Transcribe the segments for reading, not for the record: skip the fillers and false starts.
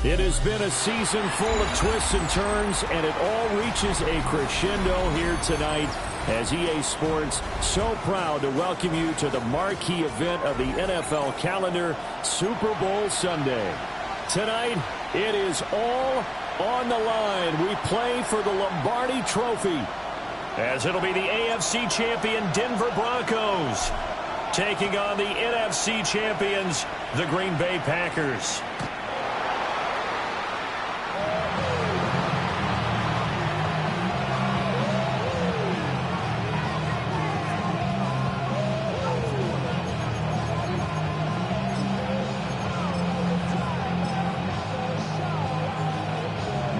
It has been a season full of twists and turns, and it all reaches a crescendo here tonight as EA Sports so proud to welcome you to the marquee event of the NFL calendar, Super Bowl Sunday. Tonight, it is all on the line. We play for the Lombardi Trophy, as it'll be the AFC champion Denver Broncos taking on the NFC champions, the Green Bay Packers.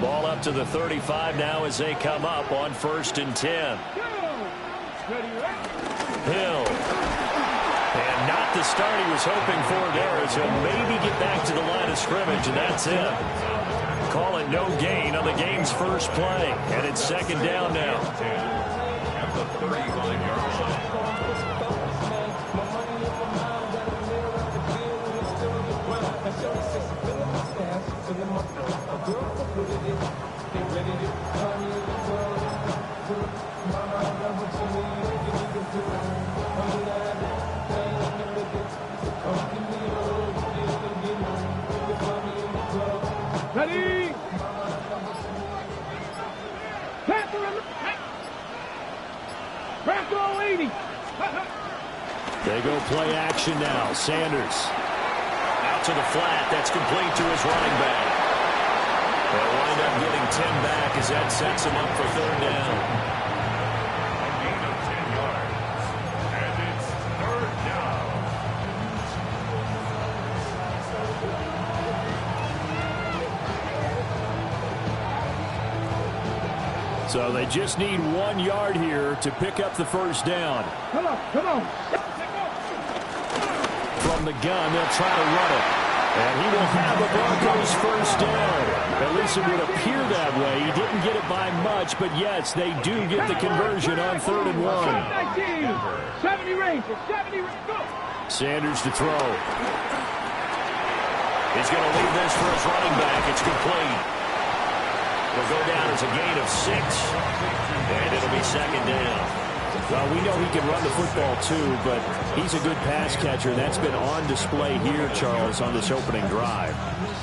Ball up to the 35 now as they come up on 1st and 10. Hill. And not the start he was hoping for there, as he'll maybe get back to the line of scrimmage, and that's it. Call it no gain on the game's first play, and it's 2nd down now. Ready? Bronco 80. They go play action now. Sanders out to the flat. That's complete to his running back. They'll wind up getting 10 back as that sets him up for 3rd down. A gain of 10 yards. And it's 3rd down. So they just need 1 yard here to pick up the 1st down. Come on, come on. From the gun, they'll try to run it. And he will have the Broncos 1st down. At least it would appear that way. He didn't get it by much, but yes, they do get the conversion on 3rd and 1. 70 range, 70 range, go. Sanders to throw. He's going to leave this for his running back. It's complete. Will go down as a gain of 6, and it'll be 2nd down. Well, we know he can run the football too, but he's a good pass catcher. That's been on display here, Charles, on this opening drive.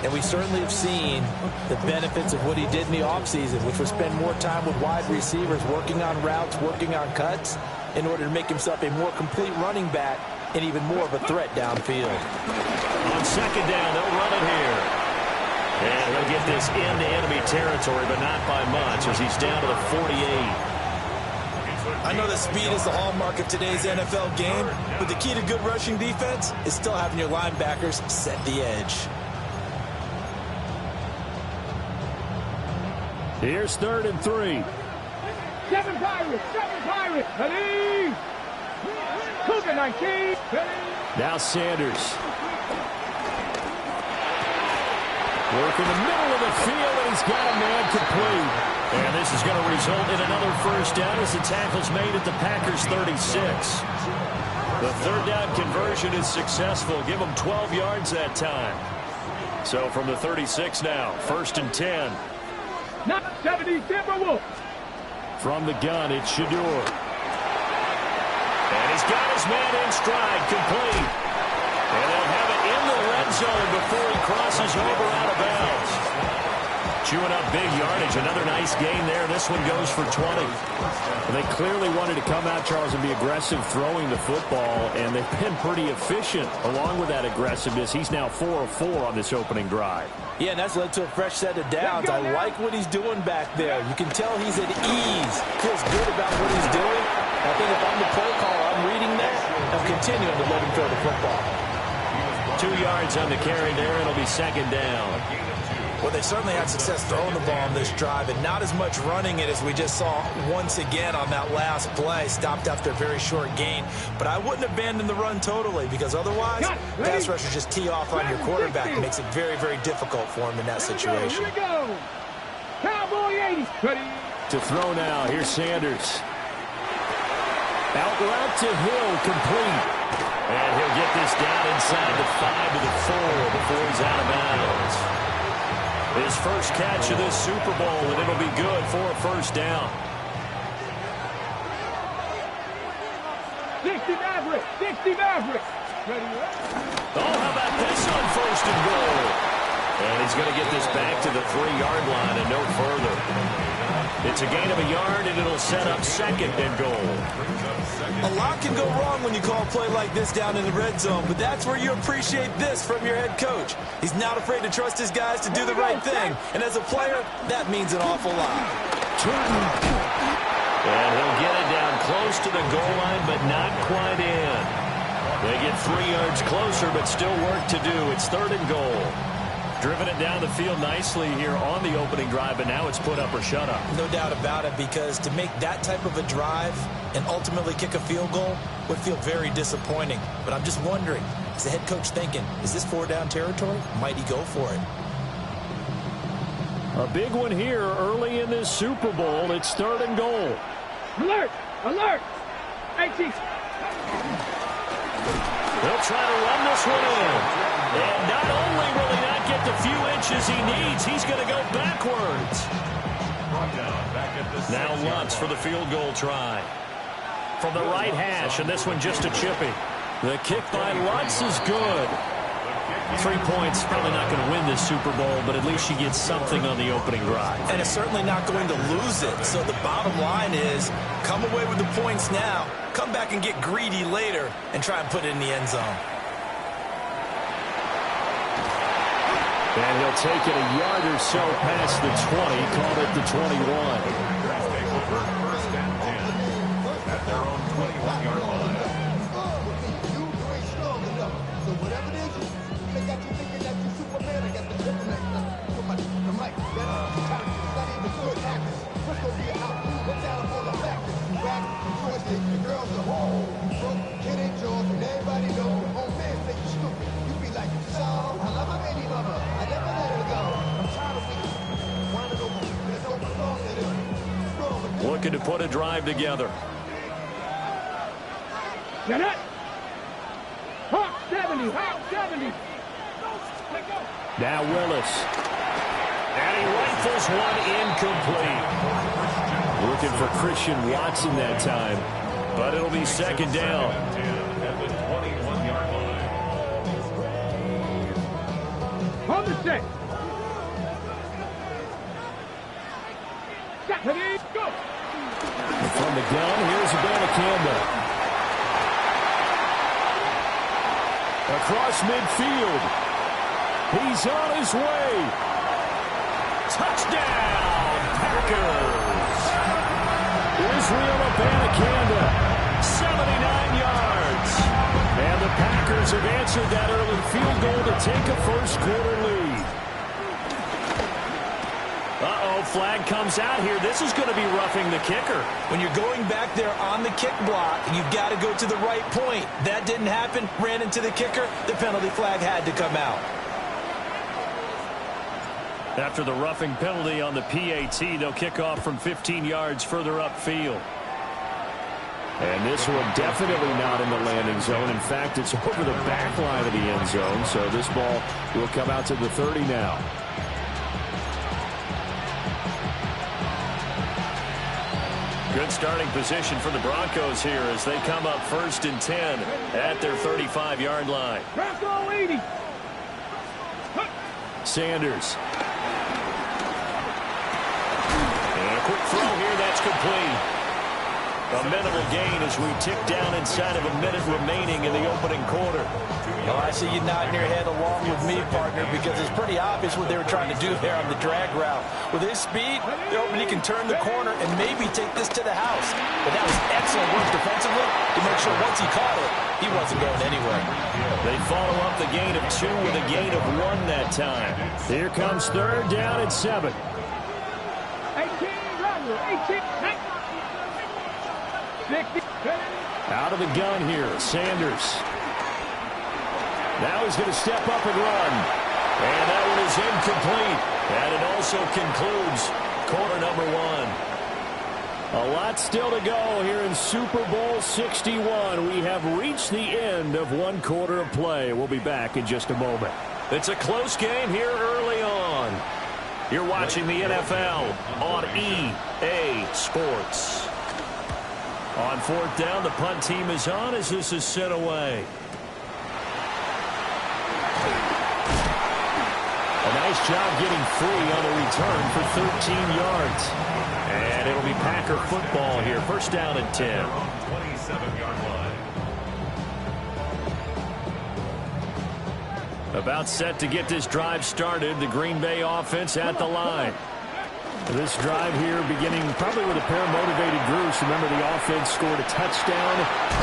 And we certainly have seen the benefits of what he did in the offseason, which was spend more time with wide receivers, working on routes, working on cuts, in order to make himself a more complete running back and even more of a threat downfield. On 2nd down, they'll run it here. And he'll get this into enemy territory, but not by much, as he's down to the 48. I know that speed is the hallmark of today's NFL game, but the key to good rushing defense is still having your linebackers set the edge. Here's 3rd and 3. 7 Pirates, 7 Pirates. Ready? Cougar 19. Now Sanders. Work in the middle of the field, and he's got a man complete. And this is going to result in another 1st down as the tackle's made at the Packers 36. The 3rd down conversion is successful. Give them 12 yards that time. So from the 36 now, 1st and 10. Not 70, Timberwolves. From the gun, it's Shador. And he's got his man in stride, complete. And they'll have it in the red zone before he crosses over out of bounds. Chewing up big yardage. Another nice gain there. This one goes for 20. They clearly wanted to come out, Charles, and be aggressive throwing the football, and they've been pretty efficient along with that aggressiveness. He's now 4 of 4 on this opening drive. Yeah, and that's led to a fresh set of downs. I like what he's doing back there. You can tell he's at ease. Feels good about what he's doing. I think if I'm the play caller, I'm reading that. I'm continuing to let him throw the football. 2 yards on the carry there. It'll be 2nd down. Well, they certainly had success throwing the ball on this drive, and not as much running it as we just saw once again on that last play. Stopped after a very short gain. But I wouldn't abandon the run totally, because otherwise, pass rushers just tee off on your quarterback. It makes it very, very difficult for him in that situation. Here we go. Cowboy 80. Ready? To throw now. Here's Sanders. Out route to Hill, complete. And he'll get this down inside the 5 to the 4 before he's out of bounds. His first catch of this Super Bowl, and it'll be good for a first down. 60 Maverick. 60 Maverick. Ready? Oh, how about this on first and goal? And he's going to get this back to the 3-yard line and no further. It's a gain of a yard, and it'll set up second and goal. A lot can go wrong when you call a play like this down in the red zone, but that's where you appreciate this from your head coach. He's not afraid to trust his guys to do the right thing, and as a player, that means an awful lot. And he'll get it down close to the goal line, but not quite in. They get 3 yards closer, but still work to do. It's third and goal. Driven it down the field nicely here on the opening drive, and now it's put up or shut up. No doubt about it, because to make that type of a drive and ultimately kick a field goal would feel very disappointing. But I'm just wondering, is the head coach thinking, is this 4-down territory? Might he go for it? A big one here early in this Super Bowl. It's third and goal. Alert! Alert! 18. They'll try to run this one in. And not only will he not get the few inches he needs, he's going to go backwards. Now Lutz for the field goal try. From the right hash, and this one just a chippy. The kick by Lutz is good. 3 points, probably not going to win this Super Bowl, but at least she gets something on the opening drive. And it's certainly not going to lose it. So the bottom line is, come away with the points now, come back and get greedy later, and try and put it in the end zone. And he'll take it a yard or so past the 20, called it the 21. First and 10 at their own 21-yard line. Looking to put a drive together. Get it! Hawk 70! Hawk 70! Now Willis. And he rifles one incomplete. Looking for Christian Watson that time. But it'll be second down. At the 21-yard line. On the set! Ready? Go! From the gun, here's Campbell. Across midfield. He's on his way. Touchdown, Packers. Israel Abanikanda, 79 yards. And the Packers have answered that early field goal to take a first-quarter lead. Uh-oh, flag comes out here. This is going to be roughing the kicker. When you're going back there on the kick block, you've got to go to the right point. That didn't happen. Ran into the kicker. The penalty flag had to come out. After the roughing penalty on the PAT, they'll kick off from 15 yards further upfield. And this one definitely not in the landing zone. In fact, it's over the back line of the end zone. So this ball will come out to the 30 now. Good starting position for the Broncos here as they come up first and 10 at their 35-yard line. Bronco 80. Sanders. And a quick throw here, that's complete. A minimal gain as we tick down inside of a minute remaining in the opening quarter. Oh, I see you nodding your head along with me, partner, because it's pretty obvious what they were trying to do there on the drag route. With his speed, they're hoping he can turn the corner and maybe take this to the house. But that was excellent work defensively to make sure once he caught it, he wasn't going anywhere. They follow up the gain of 2 with a gain of 1 that time. Here comes third down and 7. 18, Roger, 18, 60. Out of the gun here, Sanders. Now he's going to step up and run. And that one is incomplete. And it also concludes quarter number 1. A lot still to go here in Super Bowl 61. We have reached the end of 1 quarter of play. We'll be back in just a moment. It's a close game here early on. You're watching the NFL on EA Sports. On fourth down, the punt team is on as this is sent away. A nice job getting free on the return for 13 yards. And it'll be Packer football here. First down and 10. 27-yard line. About set to get this drive started. The Green Bay offense at the line. This drive here beginning probably with a pair of motivated groups. Remember, the offense scored a touchdown.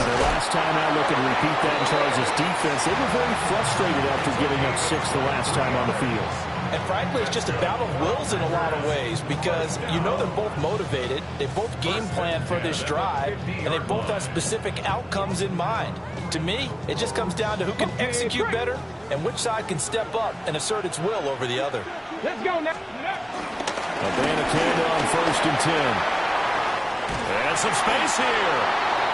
Their last time out, looking to repeat that in Charles' defense. They were very frustrated after giving up 6 the last time on the field. And frankly, it's just a battle of wills in a lot of ways because you know they're both motivated. They both game plan for this drive, and they both have specific outcomes in mind. To me, it just comes down to who can execute better and which side can step up and assert its will over the other. Let's go now. Abanikanda on first and 10. And some space here.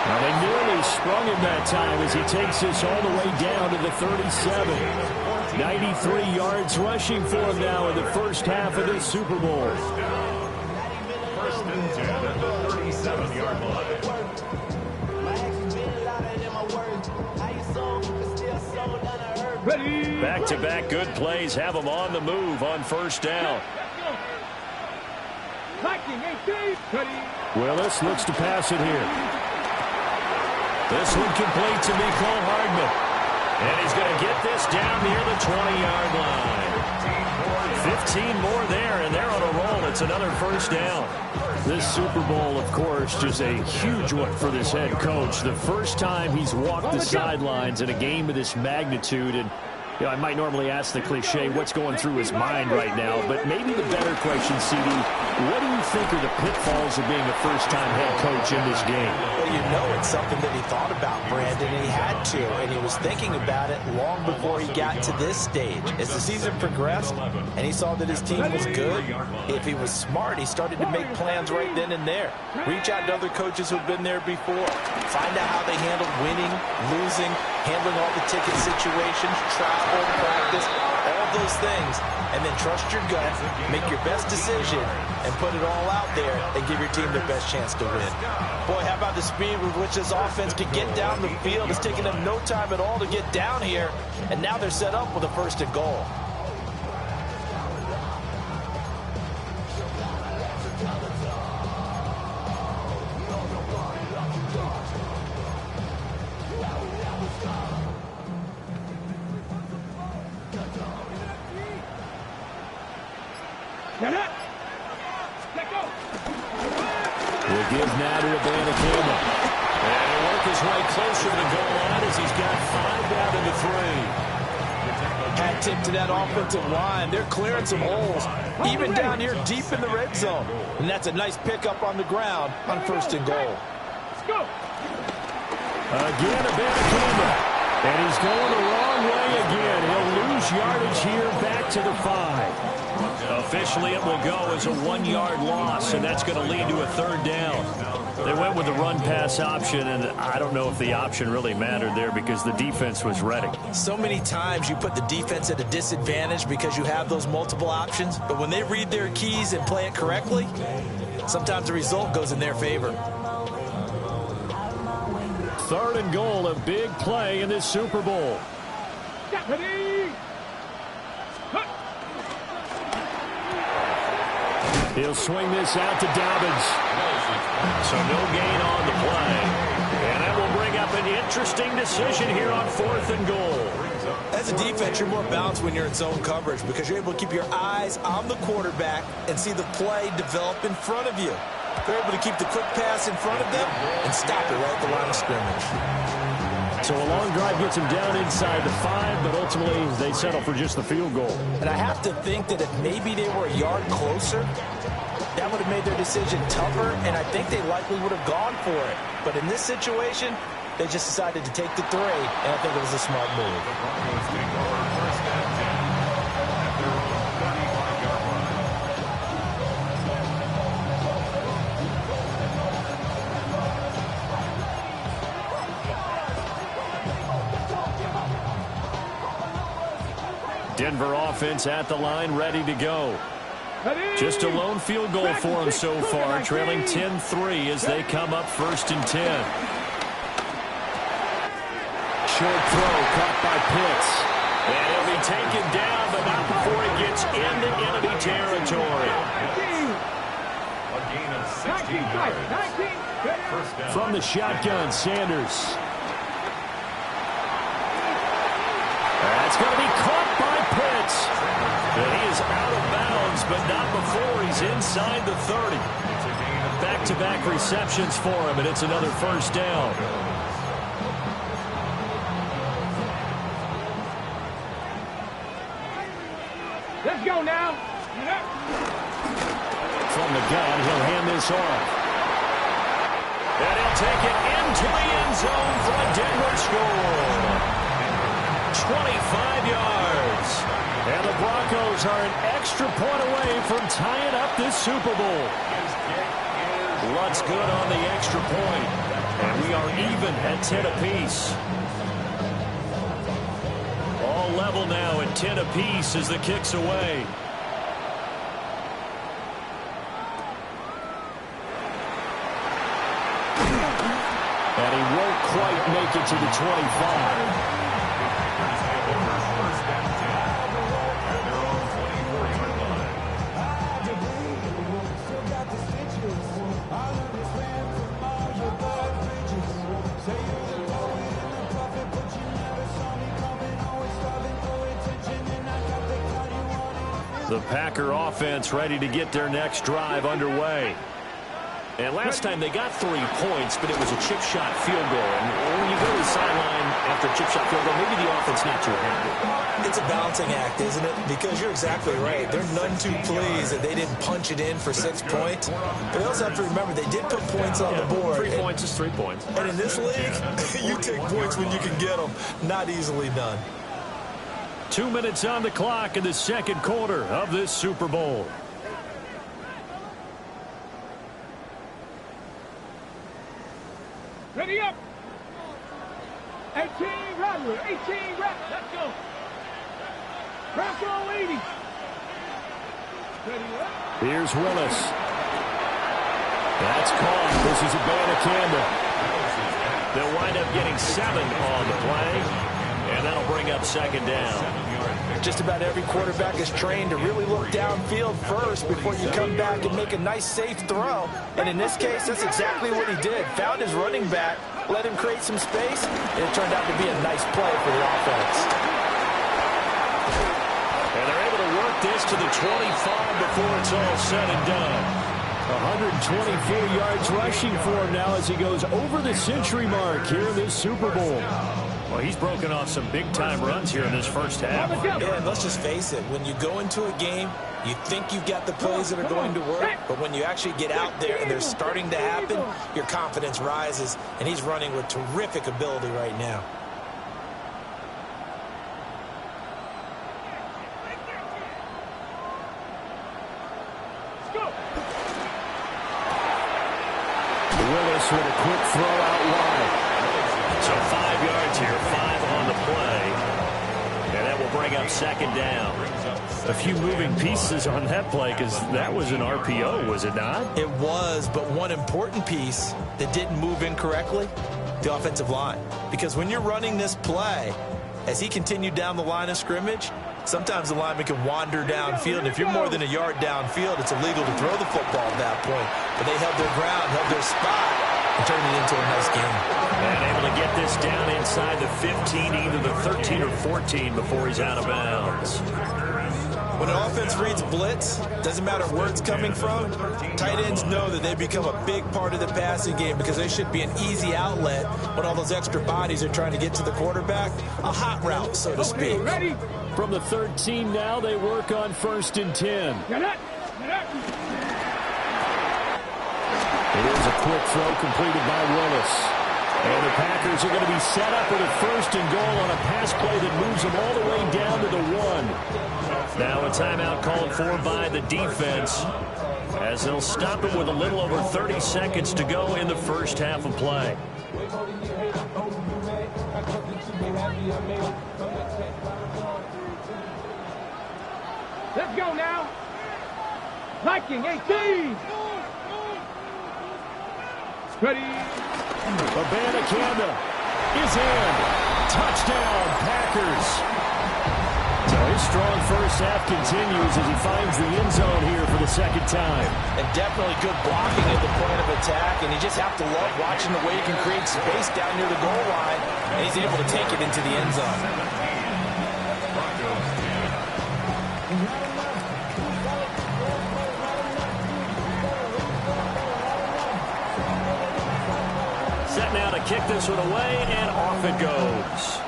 Now they nearly sprung him that time as he takes this all the way down to the 37. 93 yards rushing for him now in the first half of this Super Bowl. First and 10 at the 37-yard line. Ready. Back-to-back good plays have him on the move on first down. Willis looks to pass it here. This one complete to Mecole Hardman. And he's going to get this down near the 20-yard line. 15 more there, and they're on a roll. It's another first down. This Super Bowl, of course, just a huge one for this head coach. The first time he's walked the sidelines in a game of this magnitude. And you know, I might normally ask the cliche, what's going through his mind right now? But maybe the better question, CD, what do you think are the pitfalls of being a first-time head coach in this game? Well, you know it's something that he thought about, Brandon, and he had to, and he was thinking about it long before he got to this stage. As the season progressed and he saw that his team was good, if he was smart, he started to make plans right then and there. Reach out to other coaches who've been there before. Find out how they handled winning, losing, handling all the ticket situations, travel, practice, all those things, and then trust your gut, make your best decision, and put it all out there and give your team the best chance to win. Boy, how about the speed with which this offense could get down the field? It's taken them no time at all to get down here, and now they're set up with a first and goal. Will give now to Abanikanda. And he'll work his way closer to the goal line as he's got 5 down to the 3. Hat tip to that offensive line. They're clearing some holes, even down here deep in the red zone. And that's a nice pickup on the ground on first and goal. Let's go. Again, Abanikanda. And he's going the wrong way again. He'll lose yardage here back to the 5. Officially, it will go as a 1-yard loss, and that's going to lead to a third down. They went with the run-pass option, and I don't know if the option really mattered there because the defense was ready. So many times you put the defense at a disadvantage because you have those multiple options, but when they read their keys and play it correctly, sometimes the result goes in their favor. Third and goal, a big play in this Super Bowl. Ready. He'll swing this out to Dobbins. So no gain on the play. And that will bring up an interesting decision here on fourth and goal. As a defense, you're more balanced when you're in zone coverage because you're able to keep your eyes on the quarterback and see the play develop in front of you. They're able to keep the quick pass in front of them and stop it right at the line of scrimmage. So a long drive gets them down inside the 5, but ultimately they settle for just the field goal. And I have to think that if maybe they were a yard closer, that would have made their decision tougher, and I think they likely would have gone for it. But in this situation, they just decided to take the 3, and I think it was a smart move. Denver offense at the line, ready to go. Just a lone field goal for them so far, trailing 10-3 as they come up 1st and 10. Short throw caught by Pitts. And he'll be taken down, but not before he gets into enemy territory. A gain of 16 yards. First down. From the shotgun, Sanders. That's going to be caught by Pitts. And he is out of bounds, but not before he's inside the 30. Back-to-back receptions for him, and it's another first down. Let's go now. From the gun, he'll hand this off. And he'll take it into the end zone for a Denver score. 25 yards. And the Broncos are an extra point away from tying up this Super Bowl. Lutt's good on the extra point. And we are even at 10 apiece. All level now at 10 apiece as the kick's away. And he won't quite make it to the 25. The Packer offense ready to get their next drive underway. And last time they got 3 points, but it was a chip shot field goal. And when you go to the sideline after a chip shot field goal, maybe the offense not too happy. It's a balancing act, isn't it? Because you're exactly right. They're none too pleased that they didn't punch it in for 6 points. But they also have to remember they did put points on the board. 3 points is 3 points. And in this league, you take points when you can get them. Not easily done. 2 minutes on the clock in the second quarter of this Super Bowl. Ready up. 18 Rattler. 18 Rattler. Let's go. Bronco 80. Ready up. Here's Willis. That's caught. This is a Banacanda. They'll wind up getting 7 on the play. And that'll bring up second down. Just about every quarterback is trained to really look downfield first before you come back and make a nice, safe throw. And in this case, that's exactly what he did. Found his running back, let him create some space, and it turned out to be a nice play for the offense. And they're able to work this to the 25 before it's all said and done. 124 yards rushing for him now as he goes over the century mark here in this Super Bowl. Well, he's broken off some big-time runs here in this first half. Yeah, and let's just face it. When you go into a game, you think you've got the plays that are going to work, but when you actually get out there and they're starting to happen, your confidence rises, and he's running with terrific ability right now. Willis with a quick throw out wide. So 5 yards here, 5 on the play. And that will bring up second down. A few moving pieces on that play because that was an RPO, was it not? It was, but one important piece that didn't move incorrectly, the offensive line. Because when you're running this play, as he continued down the line of scrimmage, sometimes the lineman can wander downfield. And if you're more than a yard downfield, it's illegal to throw the football at that point. But they held their ground, held their spot, and turned it into a nice game. And able to get this down inside the 15, either the 13 or 14 before he's out of bounds. When an offense reads blitz, doesn't matter where it's coming from, tight ends know that they become a big part of the passing game because they should be an easy outlet when all those extra bodies are trying to get to the quarterback. A hot route, so to speak. Ready. From the 13 now, they work on 1st and 10. Get up. Get up. It is a quick throw completed by Willis. And the Packers are going to be set up with a 1st and goal on a pass play that moves them all the way down to the 1. Now a timeout called for by the defense as they'll stop it with a little over 30 seconds to go in the first half of play. Let's go now. Viking 18. Ready. Abanikanda is in. Touchdown, Packers. So his strong first half continues as he finds the end zone here for the second time. And definitely good blocking at the point of attack, and you just have to love watching the way he can create space down near the goal line, and he's able to take it into the end zone. Set now to kick this one away, and off it goes.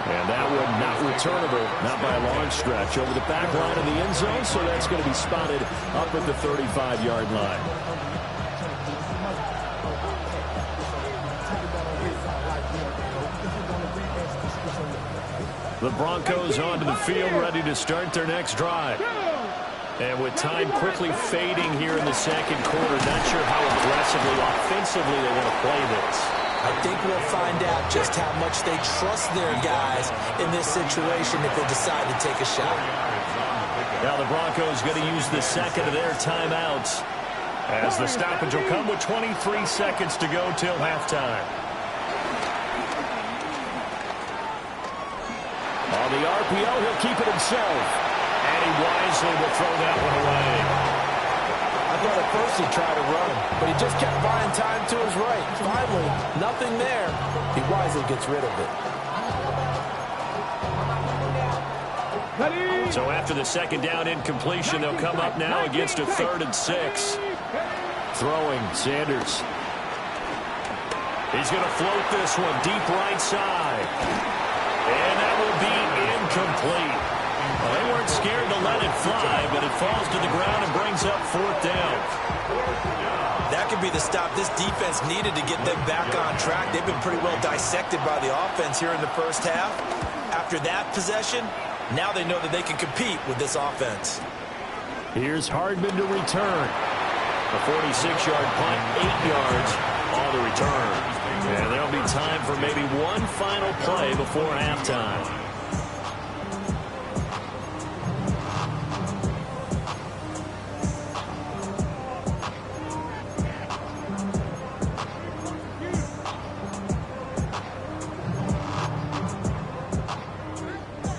And that one not returnable, not by a long stretch, over the back line of the end zone, so that's going to be spotted up at the 35-yard line. The Broncos onto the field, ready to start their next drive. And with time quickly fading here in the second quarter, not sure how aggressively, offensively they want to play this. I think we'll find out just how much they trust their guys in this situation if they decide to take a shot. Now the Broncos going to use the second of their timeouts as the stoppage will come with 23 seconds to go till halftime. On the RPO, he'll keep it himself. And he wisely will throw that one away. I thought at first he'd try to run, but he just kept buying time to his right. Finally, nothing there. He wisely gets rid of it. Ready. So after the second down incompletion, they'll come up now against a 3rd and 6. Throwing, Sanders. He's going to float this one deep right side. And that will be incomplete. Well, they weren't scared to let it fly, but it falls to the ground and brings up 4th down. That could be the stop this defense needed to get them back on track. They've been pretty well dissected by the offense here in the first half. After that possession, now they know that they can compete with this offense. Here's Hardman to return. A 46-yard punt, 8 yards on the return. And there'll be time for maybe one final play before halftime.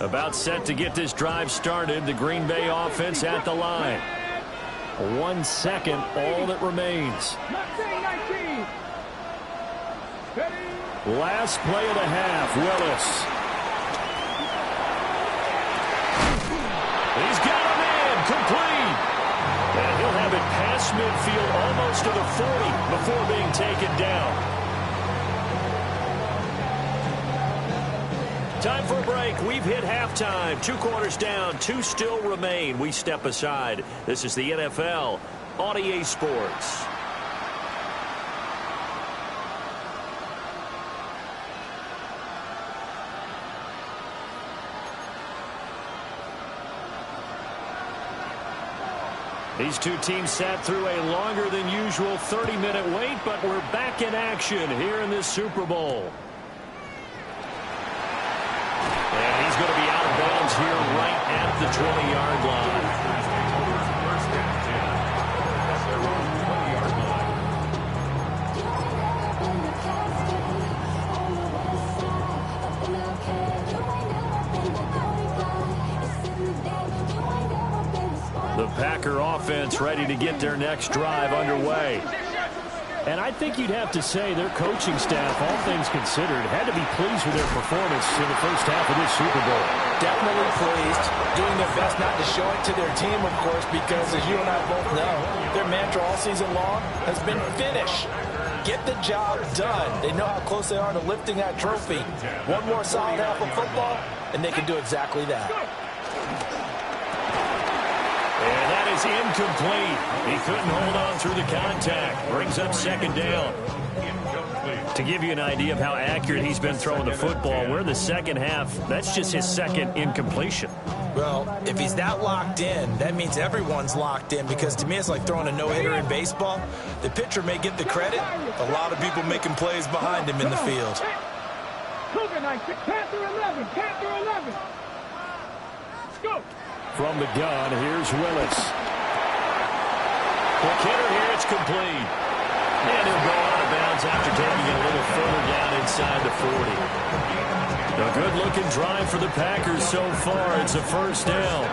About set to get this drive started. The Green Bay offense at the line. 1 second, all that remains. 19. Ready. Last play of the half, Willis. He's got him in, complete. And he'll have it past midfield, almost to the 40 before being taken down. Time for a break. We've hit halftime. 2 quarters down. 2 still remain. We step aside. This is the NFL on EA Sports. These two teams sat through a longer than usual 30-minute wait, but we're back in action here in this Super Bowl. And he's going to be out of bounds here right at the 20-yard line. The Packer offense ready to get their next drive underway. And I think you'd have to say their coaching staff, all things considered, had to be pleased with their performance in the first half of this Super Bowl. Definitely pleased. Doing their best not to show it to their team, of course, because as you and I both know, their mantra all season long has been finish. Get the job done. They know how close they are to lifting that trophy. One more solid half of football, and they can do exactly that. And that is incomplete. He couldn't hold on through the contact. Brings up second down. To give you an idea of how accurate he's been throwing the football, we're in the second half. That's just his second incompletion. Well, if he's that locked in, that means everyone's locked in, because to me it's like throwing a no-hitter in baseball. The pitcher may get the credit. A lot of people making plays behind him in the field. Cougar 19, Panther 11, Panther 11. Let's go. From the gun, here's Willis. Quick hitter here, it's complete. And he'll go out of bounds after taking it a little further down inside the 40. A good-looking drive for the Packers so far. It's a first down.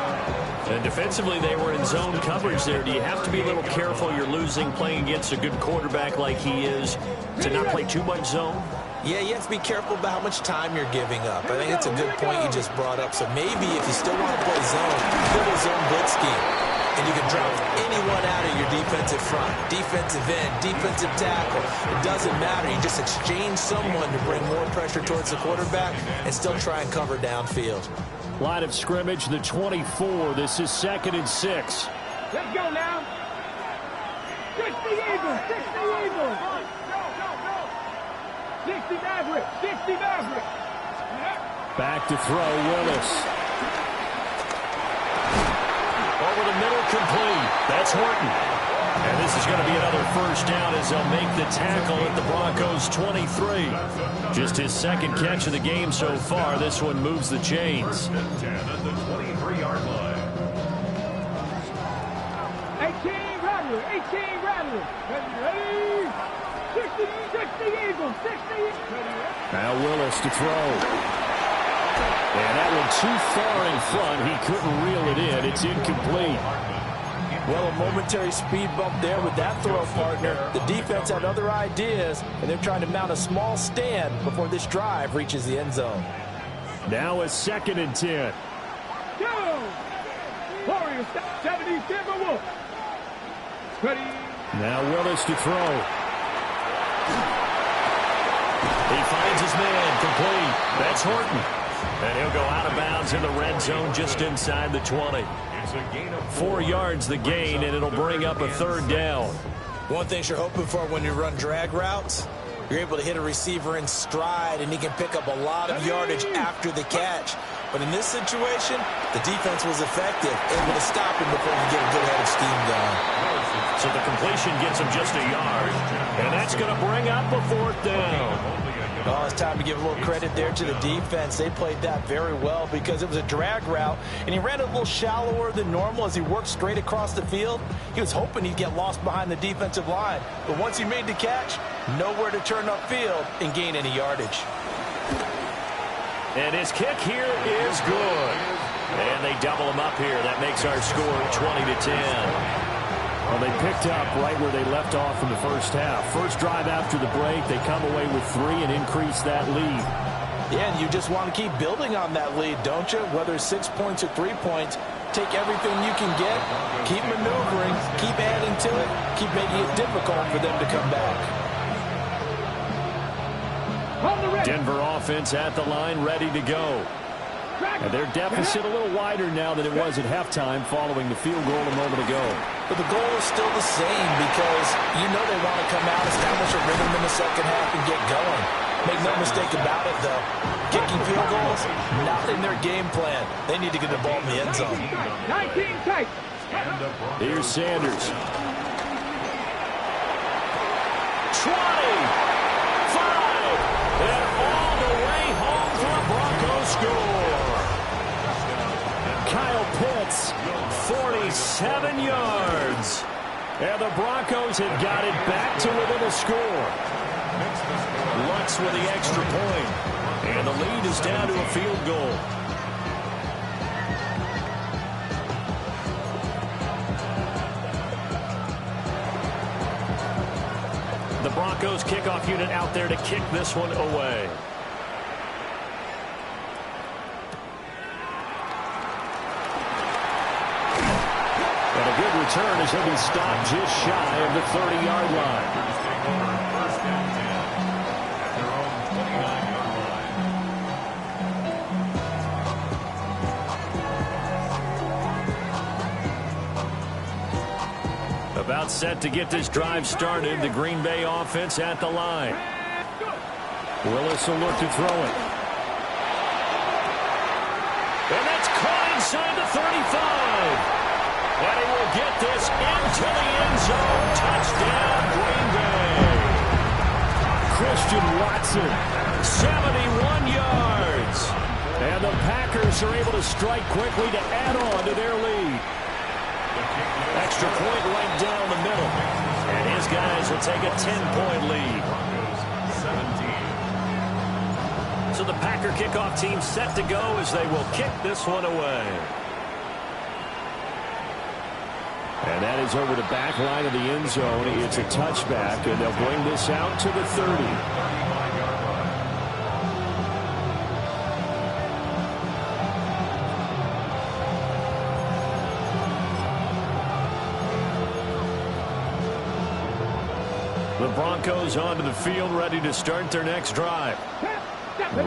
And defensively, they were in zone coverage there. Do you have to be a little careful? You're losing playing against a good quarterback like he is to not play too much zone? Yeah, you have to be careful about how much time you're giving up. I think it's a good point you just brought up. So maybe if you still want to play zone, build a zone blitz scheme. And you can drop anyone out of your defensive front, defensive end, defensive tackle. It doesn't matter. You just exchange someone to bring more pressure towards the quarterback and still try and cover downfield. Line of scrimmage, the 24. This is 2nd and 6. Let's go now. 60 Eagles. 60 Eagles. 60 Maverick. 60 Maverick. Back to throw, Willis. Over the middle, complete. That's Horton. And this is going to be another first down as they'll make the tackle at the Broncos' 23. Just his second catch of the game so far. This one moves the chains. 10 at the 23-yard line. 18 Rattler. 18 Rattler. Ready? 60 Eagles. 60. Now Willis to throw. And that one too far in front. He couldn't reel it in. It's incomplete. Well, a momentary speed bump there with that throw, partner. The defense had other ideas, and they're trying to mount a small stand before this drive reaches the end zone. Now a 2nd and 10. Go! Warriors, 70 Timberwolves. Ready? Now Willis to throw. He finds his man, complete. That's Horton. And he'll go out of bounds in the red zone just inside the 20. 4 yards the gain, and it'll bring up a 3rd down. One thing you're hoping for when you run drag routes, you're able to hit a receiver in stride, and he can pick up a lot of yardage after the catch. But in this situation, the defense was effective, able to stop him before he get a good head of steam going. So the completion gets him just a yard. And that's going to bring up a 4th down. Oh, it's time to give a little credit there to the defense. They played that very well because it was a drag route, and he ran a little shallower than normal as he worked straight across the field. He was hoping he'd get lost behind the defensive line. But once he made the catch, nowhere to turn upfield and gain any yardage. And his kick here is good. And they double him up here. That makes our score 20-10. Well, they picked up right where they left off in the first half. First drive after the break, they come away with 3 and increase that lead. Yeah, and you just want to keep building on that lead, don't you? Whether it's 6 points or 3 points, take everything you can get, keep maneuvering, keep adding to it, keep making it difficult for them to come back. Denver offense at the line, ready to go. And their deficit a little wider now than it was at halftime following the field goal a moment ago. But the goal is still the same because you know they want to come out, establish a rhythm in the second half, and get going. Make no mistake about it, though. Kicking field goals, not in their game plan. They need to get the ball in the end zone. 19 tight. Here's Sanders. 20, 5, and all the way home for a Broncos score. Kyle Pitts, 47 yards. And the Broncos have got it back to within a score. Lutz with the extra point. And the lead is down to a field goal. The Broncos kickoff unit out there to kick this one away. And a good return as he'll be stopped just shy of the 30-yard line. About set to get this drive started. The Green Bay offense at the line. Willis will look to throw it. And that's caught inside the 35. And he will get this into the end zone. Touchdown, Green Bay. Christian Watson, 71 yards. And the Packers are able to strike quickly to add on to their lead. Extra point right down the middle. And his guys will take a 10-point lead. So the Packer kickoff team set to go as they will kick this one away. And that is over the back line of the end zone. It's a touchback, and they'll bring this out to the 30. The Broncos onto the field, ready to start their next drive.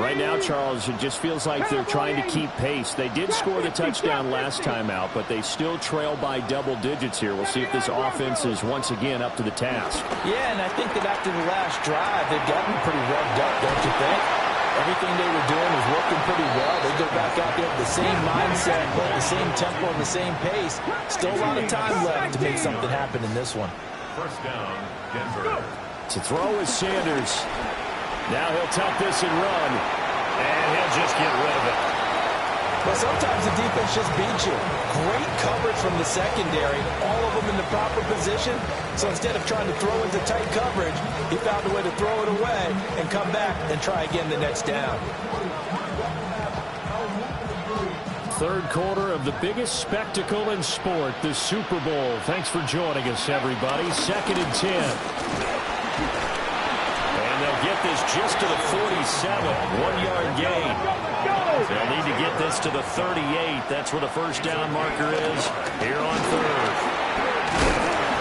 Right now, Charles, it just feels like they're trying to keep pace. They did score the touchdown last time out, but they still trail by double digits here. We'll see if this offense is once again up to the task. Yeah, and I think that after the last drive, they've gotten pretty revved up, don't you think? Everything they were doing was working pretty well. They go back out there with the same mindset, the same tempo, and the same pace. Still a lot of time left to make something happen in this one. First down, Denver. To throw is Sanders. Now he'll tuck this and run, and he'll just get rid of it. But sometimes the defense just beats you. Great coverage from the secondary, all of them in the proper position. So instead of trying to throw into tight coverage, he found a way to throw it away and come back and try again the next down. Third quarter of the biggest spectacle in sport, the Super Bowl. Thanks for joining us, everybody. 2nd and 10. They'll get this just to the 47, 1-yard gain. They'll need to get this to the 38. That's where the first down marker is here on third.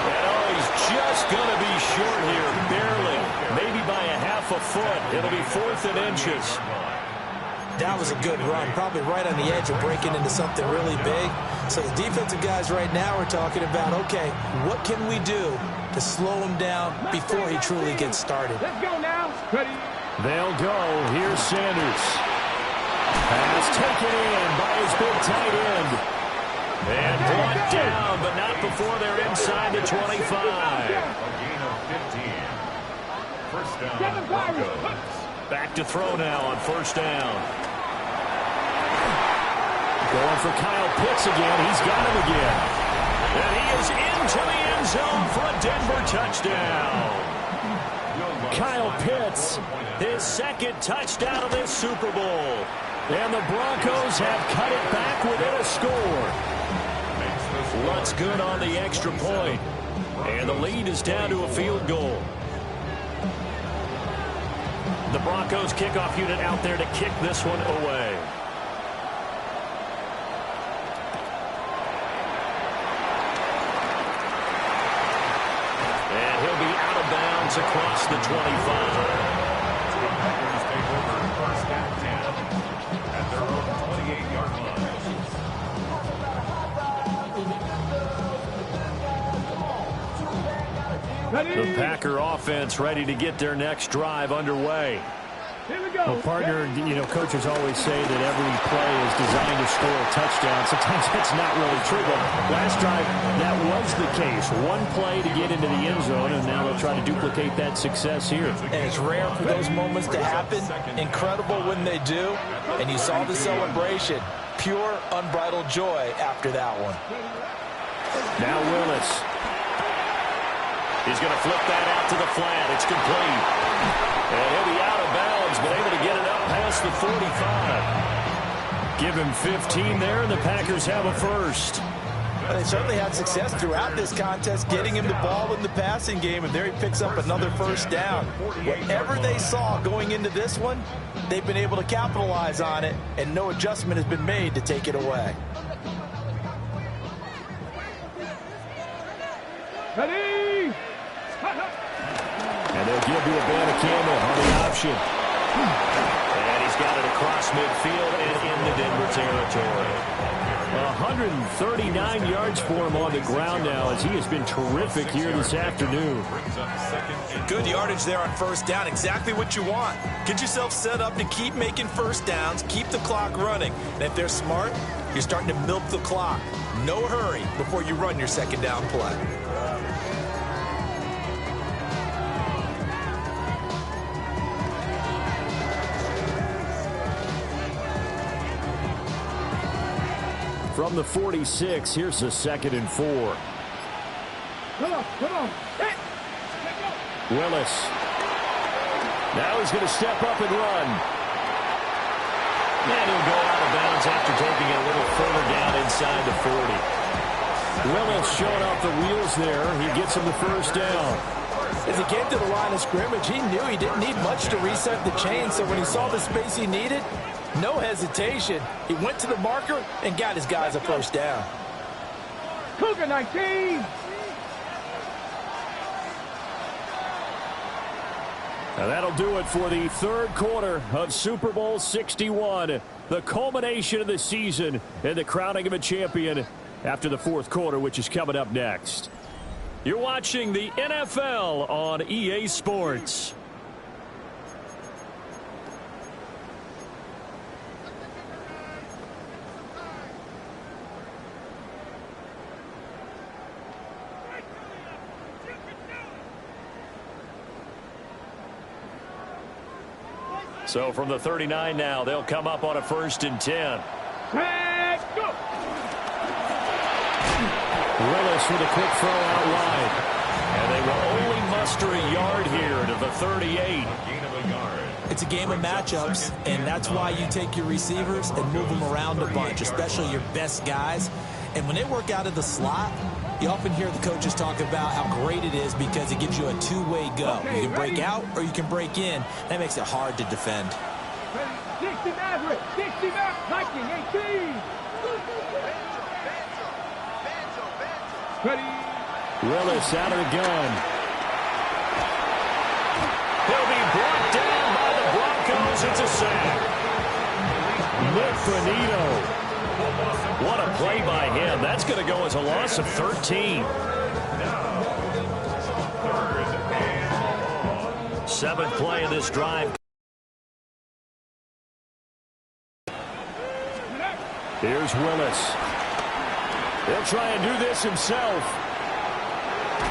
And he's just going to be short here, barely, maybe by a half a foot. It'll be 4th and inches. That was a good run, probably right on the edge of breaking into something really big. So the defensive guys right now are talking about, okay, what can we do to slow him down before he truly gets started? Let's go now. Ready. They'll go. Here's Sanders. Pass taken in by his big tight end. And brought down, but not before they're inside the 25. A gain of 15. First down, Broncos. Back to throw now on first down. Going for Kyle Pitts again. He's got him again. And he is into the end zone for a Denver touchdown. Kyle Pitts, his 2nd touchdown of this Super Bowl. And the Broncos have cut it back within a score. Looks good on the extra point. And the lead is down to a field goal. The Broncos kickoff unit out there to kick this one away. And he'll be out of bounds across the 25. The Packers take over first and 10 at their own 28-yard line. The Packer offense ready to get their next drive underway. Here we go. Well, partner, you know, coaches always say that every play is designed to score a touchdown. Sometimes that's not really true, but last drive, that was the case. One play to get into the end zone, and now they'll try to duplicate that success here. And it's rare for those moments to happen. Incredible when they do. And you saw the celebration. Pure, unbridled joy after that one. Now Willis. He's going to flip that out to the flat. It's complete. And he'll be out of bounds, but able to get it up past the 45. Give him 15 there, and the Packers have a first. They certainly had success throughout this contest, getting him the ball in the passing game, and there he picks up another first down. Whatever they saw going into this one, they've been able to capitalize on it, and no adjustment has been made to take it away. Ready. And they'll give you a Campbell on the option. And he's got it across midfield and into Denver territory. 139 yards for him on the ground now as he has been terrific here this afternoon. Good yardage there on first down. Exactly what you want. Get yourself set up to keep making first downs, keep the clock running. And if they're smart, you're starting to milk the clock. No hurry before you run your second down play. From the 46, here's a 2nd and 4. Come on. Hey. Willis. Now he's going to step up and run. And he'll go out of bounds after taking it a little further down inside the 40. Willis showing off the wheels there. He gets him the first down. As he came to the line of scrimmage, he knew he didn't need much to reset the chain, so when he saw the space he needed, no hesitation. He went to the marker and got his guys a first down. Cougar 19. Now that'll do it for the 3rd quarter of Super Bowl 61. The culmination of the season and the crowning of a champion after the 4th quarter, which is coming up next. You're watching the NFL on EA Sports. So from the 39 now, they'll come up on a 1st and 10. Let's go. Willis with a quick throw out wide. And they will only muster a yard here to the 38. Gain of a yard. It's a game of matchups, and that's why you take your receivers and move them around a bunch, especially your best guys. And when they work out of the slot, you often hear the coaches talk about how great it is because it gives you a two-way go. You can break out or you can break in. That makes it hard to defend. 60 Maverick, 60 Maverick, 18. Ready. Willis out of the gun. He'll be brought down by the Broncos. It's a sack. Nick Bonito. What a play by him. That's going to go as a loss of 13. 7th play of this drive. Here's Willis. He'll try and do this himself.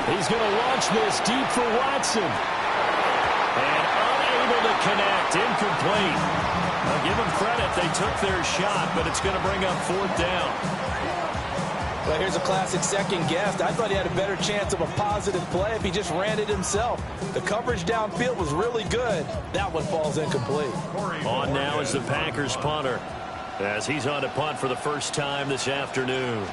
He's going to launch this deep for Watson. And unable to connect. Incomplete. I'll give them credit. They took their shot, but it's going to bring up 4th down. Well, here's a classic second guess. I thought he had a better chance of a positive play if he just ran it himself. The coverage downfield was really good. That one falls incomplete. On now is the Packers punter, as he's on to punt for the first time this afternoon.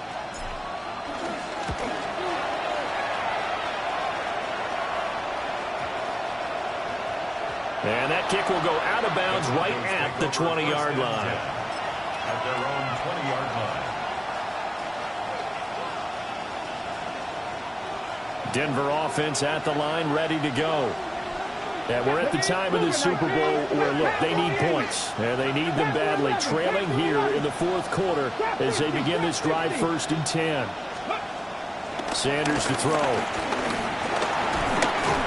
And that kick will go out of bounds right at the 20-yard line. At their own 20-yard line. Denver offense at the line, ready to go. And we're at the time of the Super Bowl where, look, they need points. And they need them badly. Trailing here in the 4th quarter as they begin this drive 1st and 10. Sanders to throw.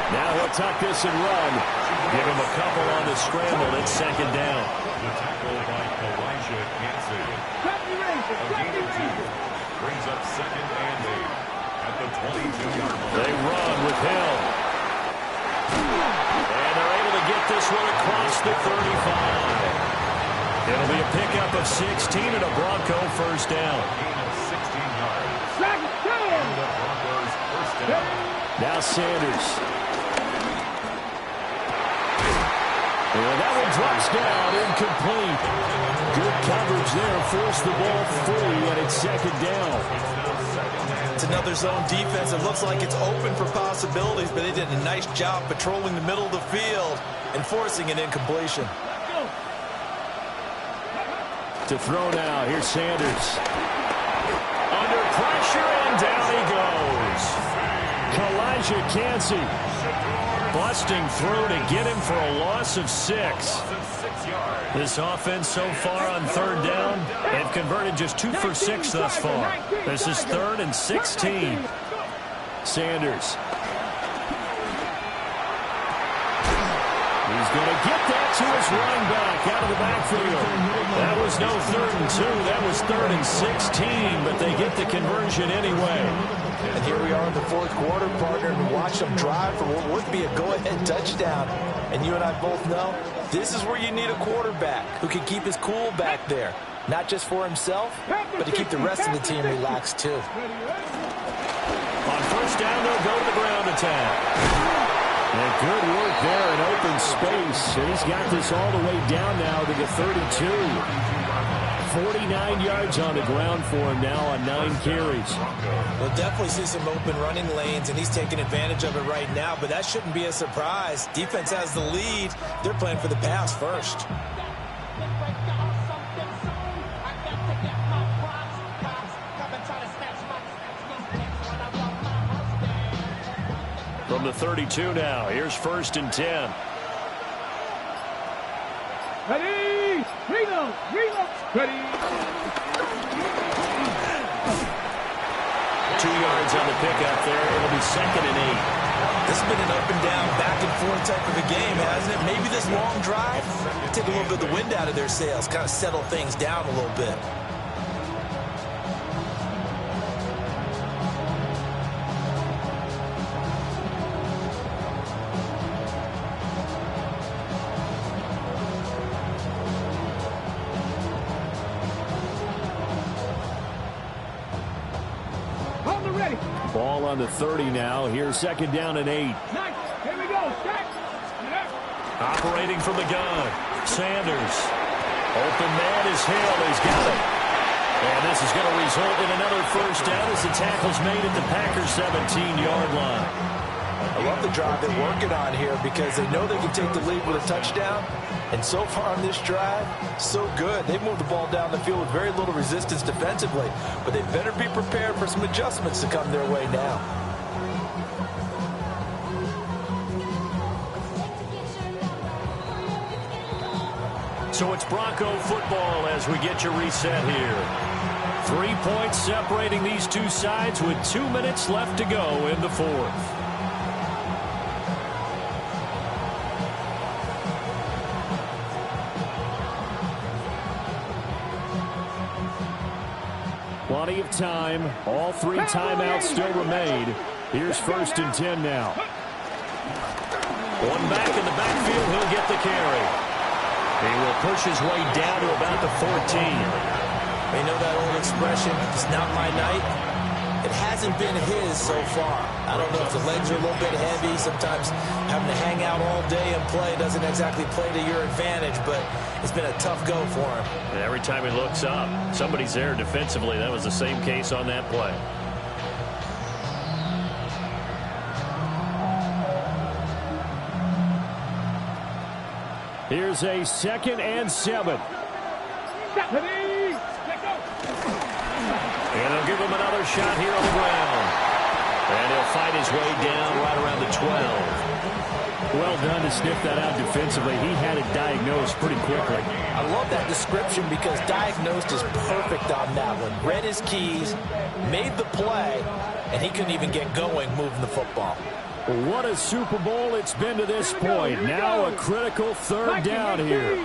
Now he'll tuck this and run. Give him a couple on the scramble. It's 2nd down. The tackle by YR85. A gain of 2. Brings up 2nd and 8 at the 22-yard line. They run with Hill. And they're able to get this one across the 35. It'll be a pickup of 16 and a Bronco first down. Gain of 16 yards. And the Broncos first down. Now Sanders. And that one drops down, incomplete. Good coverage there, forced the ball free, and it's 2nd down. It's another zone defense. It looks like it's open for possibilities, but they did a nice job patrolling the middle of the field and forcing an incompletion. To throw now, here's Sanders. Under pressure, and down he goes. Elijah Cansey busting through to get him for a loss of 6. This offense so far on 3rd down, they've converted just 2 for 6 thus far. This is 3rd and 16. Sanders. He's going to get that to his running back out of the backfield. That was no 3rd and 2. That was 3rd and 16, but they get the conversion anyway. And here we are in the 4th quarter, partner, and watch them drive for what would be a go-ahead touchdown. And you and I both know this is where you need a quarterback who can keep his cool back there. not just for himself, but to keep the rest of the team relaxed too. On first down, they'll go to the ground attack. And good work there in open space. And he's got this all the way down now to the 32. 49 yards on the ground for him now on 9 carries. We'll definitely see some open running lanes, and he's taking advantage of it right now, but that shouldn't be a surprise. Defense has the lead. They're playing for the pass first. From the 32 now, here's 1st and 10. Ready, reload, ready. 2 yards on the pickup there. It'll be 2nd and 8. This has been an up and down, back and forth type of a game, hasn't it? Maybe this long drive take a little bit of the wind out of their sails, kind of settle things down a little bit. Ball on the 30 now. Here's 2nd down and 8. Nice. Here we go. Check. Operating from the gun. Sanders. Open man is Hill. He's got it. And this is going to result in another first down as the tackle's made at the Packers' 17-yard line. I love the drive they're working on here because they know they can take the lead with a touchdown. And so far on this drive, so good. They've moved the ball down the field with very little resistance defensively. But they better be prepared for some adjustments to come their way now. So it's Bronco football as we get you reset here. 3 points separating these two sides with 2 minutes left to go in the 4th. Plenty of time. All 3 timeouts still remain. Here's 1st and 10 now. One back in the backfield. He'll get the carry. He will push his way down to about the 14. You know that old expression, it's not my night? It hasn't been his so far. I don't know if the legs are a little bit heavy. Sometimes having to hang out all day and play doesn't exactly play to your advantage, but it's been a tough go for him. And every time he looks up, somebody's there defensively. That was the same case on that play. Here's a 2nd and 7. And they'll give him another shot here on the ground. And he'll fight his way down right around the 12. Well done to sniff that out defensively. He had it diagnosed pretty quickly. I love that description because diagnosed is perfect on that one. Read his keys, made the play, and he couldn't even get going moving the football. What a Super Bowl it's been to this point. Now a critical 3rd down here.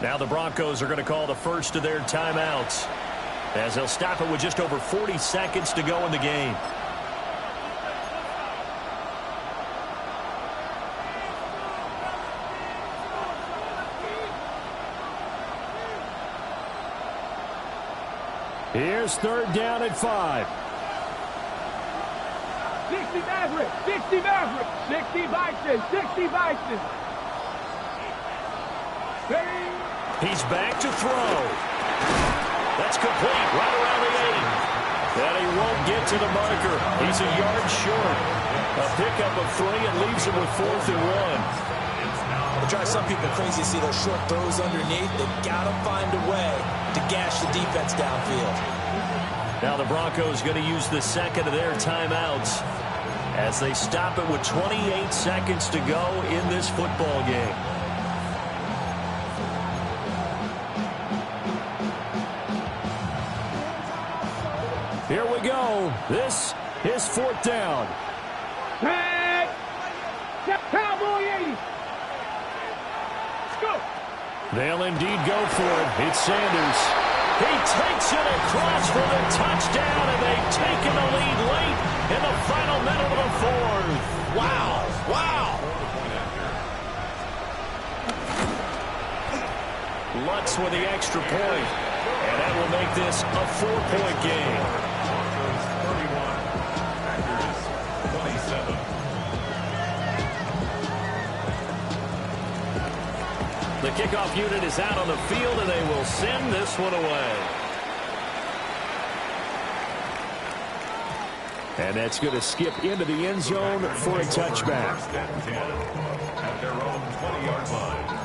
Now the Broncos are going to call the first of their timeouts as they'll stop it with just over 40 seconds to go in the game. Here's 3rd down and 5. 60 Maverick, 60 Maverick, 60 Bison, 60 Bison. He's back to throw. That's complete right around the 8. And he won't get to the marker. He's a yard short. A pickup of 3 and leaves him with 4th and 1. It drives some people crazy to see those short throws underneath. They've got to find a way to gash the defense downfield. Now the Broncos going to use the 2nd of their timeouts as they stop it with 28 seconds to go in this football game. Here we go. This is 4th down. Cowboy 80. They'll indeed go for it. It's Sanders. He takes it across for the touchdown, and they've taken the lead late in the final minute of the fourth. Wow. Wow. Lutz with the extra point, and that will make this a 4-point game. Broncos 31, Packers 27. The kickoff unit is out on the field, and they will send this one away. And that's going to skip into the end zone for a touchback. First and 10 at their own 20-yard line.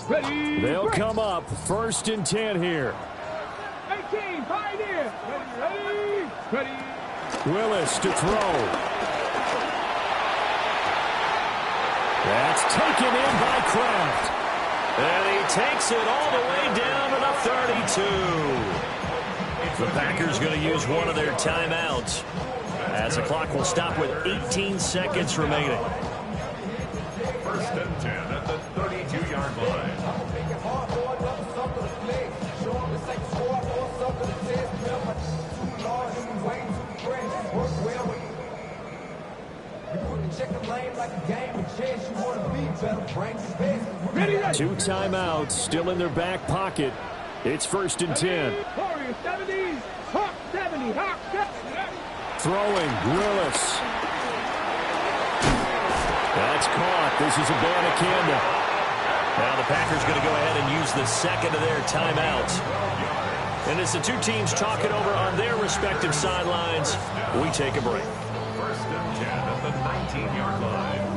Ready. They'll come up 1st and 10 here. 18, pioneer. Ready. Ready. Willis to throw. That's taken in by Kraft. And he takes it all the way down to the 32. The Packers going to use one of their timeouts, as the clock will stop with 18 seconds remaining. 1st and 10 at the 32-yard line. Two timeouts still in their back pocket. It's 1st and 10. Warriors 70, Hawk 70, Hawk 70. Throwing, Willis. That's caught. This is a Abanikanda. Now the Packers going to go ahead and use the second of their timeouts. And as the two teams talk it over on their respective sidelines, we take a break. 1st and 10 at the 19-yard line.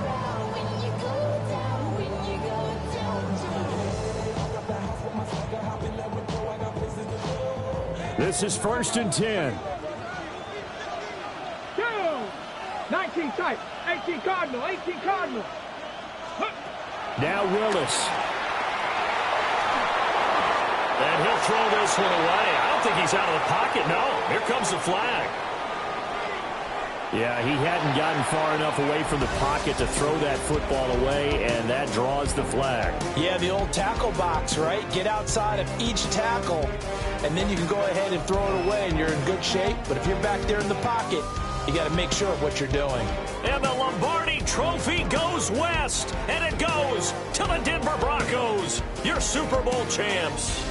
This is 1st and 10. 19 tight, 18 Cardinal, 18 Cardinal. Now Willis. And he'll throw this one away. I don't think he's out of the pocket. No, here comes the flag. Yeah, he hadn't gotten far enough away from the pocket to throw that football away, and that draws the flag. Yeah, the old tackle box, right? Get outside of each tackle, and then you can go ahead and throw it away, and you're in good shape. But if you're back there in the pocket, you got to make sure of what you're doing. And the Lombardi Trophy goes west, and it goes to the Denver Broncos, your Super Bowl champs.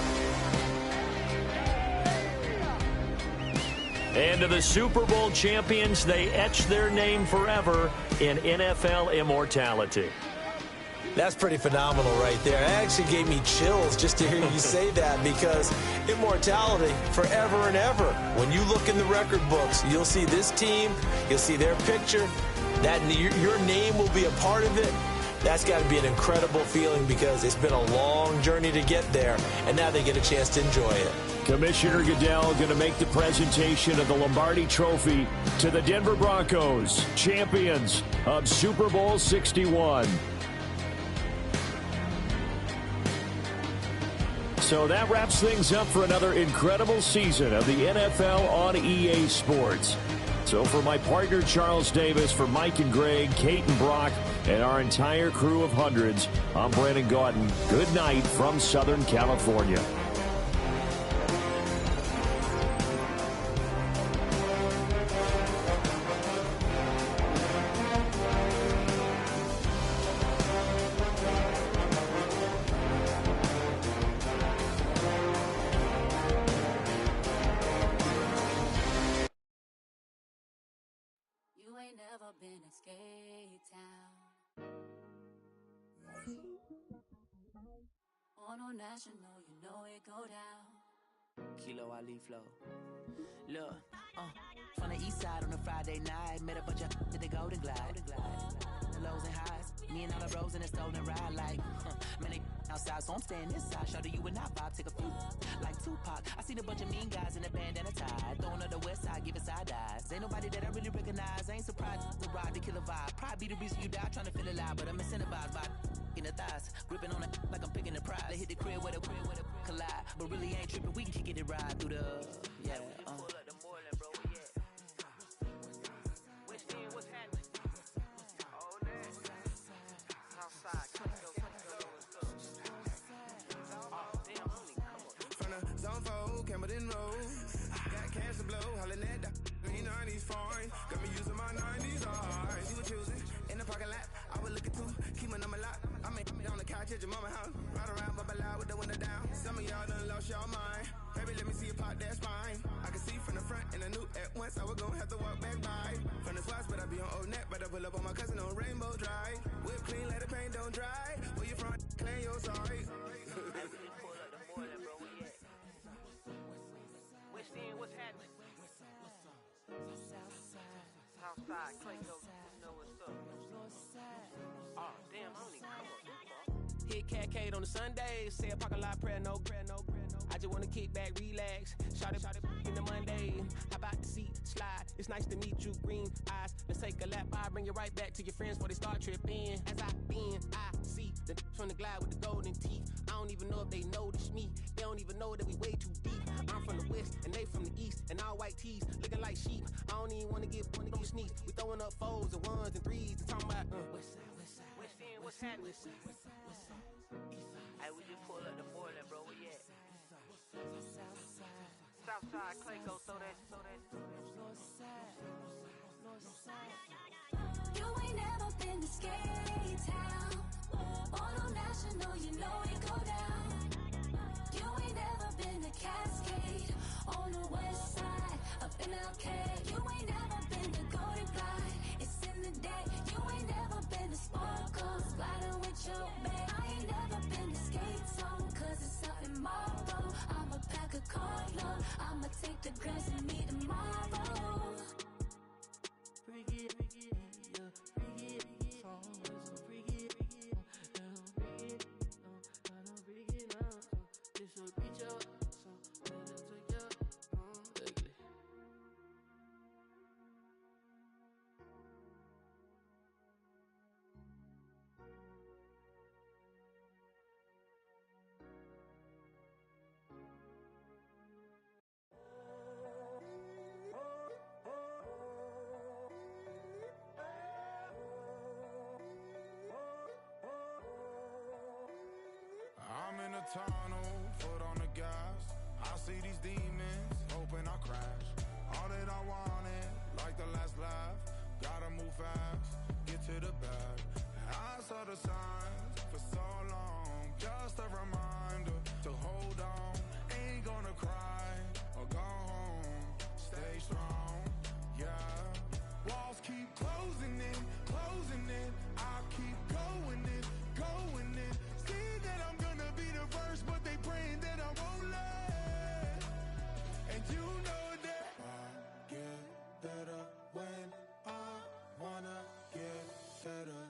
And to the Super Bowl champions, they etch their name forever in NFL immortality. That's pretty phenomenal right there. It actually gave me chills just to hear you say that, because immortality forever and ever. When you look in the record books, you'll see this team, you'll see their picture, that your name will be a part of it. That's got to be an incredible feeling, because it's been a long journey to get there, and now they get a chance to enjoy it. Commissioner Goodell going to make the presentation of the Lombardi Trophy to the Denver Broncos, champions of Super Bowl 61. So that wraps things up for another incredible season of the NFL on EA Sports. So for my partner Charles Davis, for Mike and Greg, Kate and Brock, and our entire crew of hundreds, I'm Brandon Gaudin. Good night from Southern California. Been a skate town. On national, you know it go down. Kilo Ali flow. Look, from the east side on a Friday night, met a bunch of to the Golden Glide. The lows and highs, me and all the bros in a stolen ride, like, man, they outside, so I'm staying this side. Show you and I vibe, take a few, like Tupac. I seen a bunch of mean guys in a bandana tie, throwing up the west side, giving side eyes. Ain't nobody that I really recognize. I ain't surprised to ride the killer vibe. Probably be the reason you die trying to feel alive, but I'm incentivized by in the thighs, gripping on it like a crib with a collide. But really ain't tripping, we can kick it and ride through the, yeah. Pull up the Moreland, bro, where you at? West End, what's happening? Oh, man. Southside, Clayco, what's up? Oh, damn, homie, come on. From the zone 4, Campbellton Road. Got cash to blow, hollin' at the 90s foreign. Got me using my 90s eyes. You were choosing in the parking lot. I was looking too, keep my number locked. I mean, on the couch at your mama house. Ride around, bubble loud with the window down. Some of y'all done lost y'all mind. Baby, let me see you pop that spine. I can see from the front and I knew at once I was gonna have to walk back by. From the spots, but I be on Old Net. But I pull up on my cousin on Rainbow Drive. Whip clean, let the paint don't dry. Where you from? Clean your sorry. Hey, we just pull up the Moreland, bro, where you at? West End, what's happening? Southside, Clayco, you know what's up. Oh, damn, homie, come on. Hit Catcade on the Sundays. Say a parking lot prayer, no. I just wanna kick back, relax. Shout it in the Monday. How about the seat slide? It's nice to meet you, green eyes. Let's take a lap. I bring you right back to your friends before they start tripping. As I see the from the glide with the golden teeth. I don't even know if they notice me. They don't even know that we way too deep. I'm from the west and they from the east, and all white tees looking like sheep. I don't even wanna get one of them sneaks. We throwing up fours and ones and threes and talking about West End, what's happening? Hey, we just pull up the Moreland, bro, where you at? Southside, Clayco, so that. You ain't never been to Skate Town. Auto National, you know it go down. You ain't never been to Cascade. On the west side, up in LK. You ain't never been to Golden Glide. It's in the day. You ain't never been to Sparkles. Gliding with your babe. I ain't never been to Skate Zone, cause it's out in Marlboro. I'ma pack a carload. I'ma take the grass and meet tomorrow. Bring it, yeah, bring it, so bring it, bring it, this will reach out, so let it take you, ugly. I'm in a tunnel, foot on the gas. I see these demons, hoping I crash. All that I wanted, like the last laugh. Gotta move fast, get to the bag. I saw the signs for so long, just a reminder to hold on. Ain't gonna cry or go home, stay strong, yeah. Walls keep closing in, I keep going in. See that I'm gonna be the first, but they praying that I won't let. And you know that I get better when I wanna get better.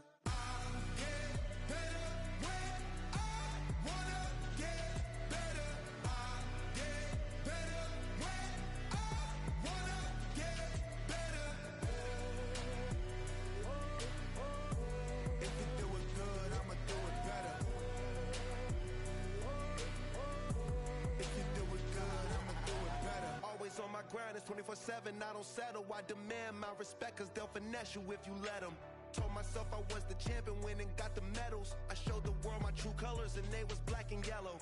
On my grind, it's 24/7, I don't settle. I demand my respect, cause they'll finesse you if you let them. Told myself I was the champion, went and got the medals. I showed the world my true colors, and they was black and yellow.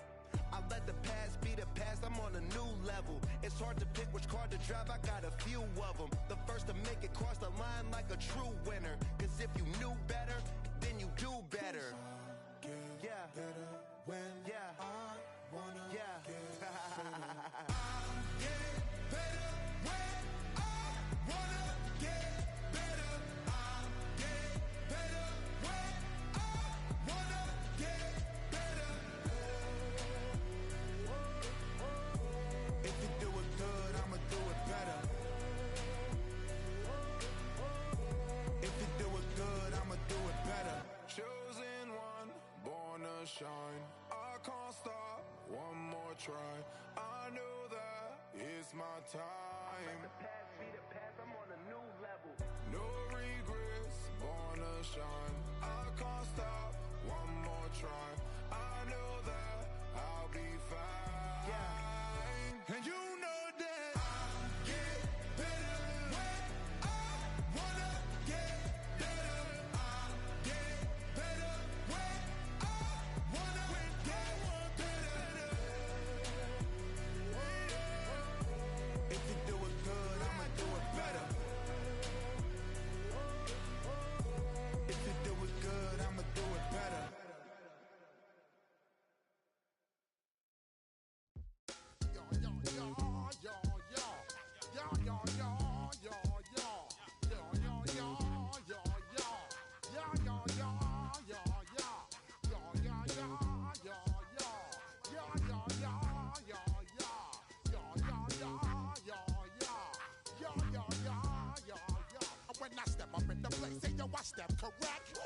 I let the past be the past, I'm on a new level. It's hard to pick which car to drive, I got a few of them. The first to make it cross the line like a true winner. Cause if you knew better, then you do better. Yeah. Better when I wanna get better. Chosen one, born to shine. I can't stop, one more try. I know that it's my time. Let the past be the past, I'm on a new level. No regrets, born to shine. I can't stop, one more try. I know that place. Say yo, I step correct.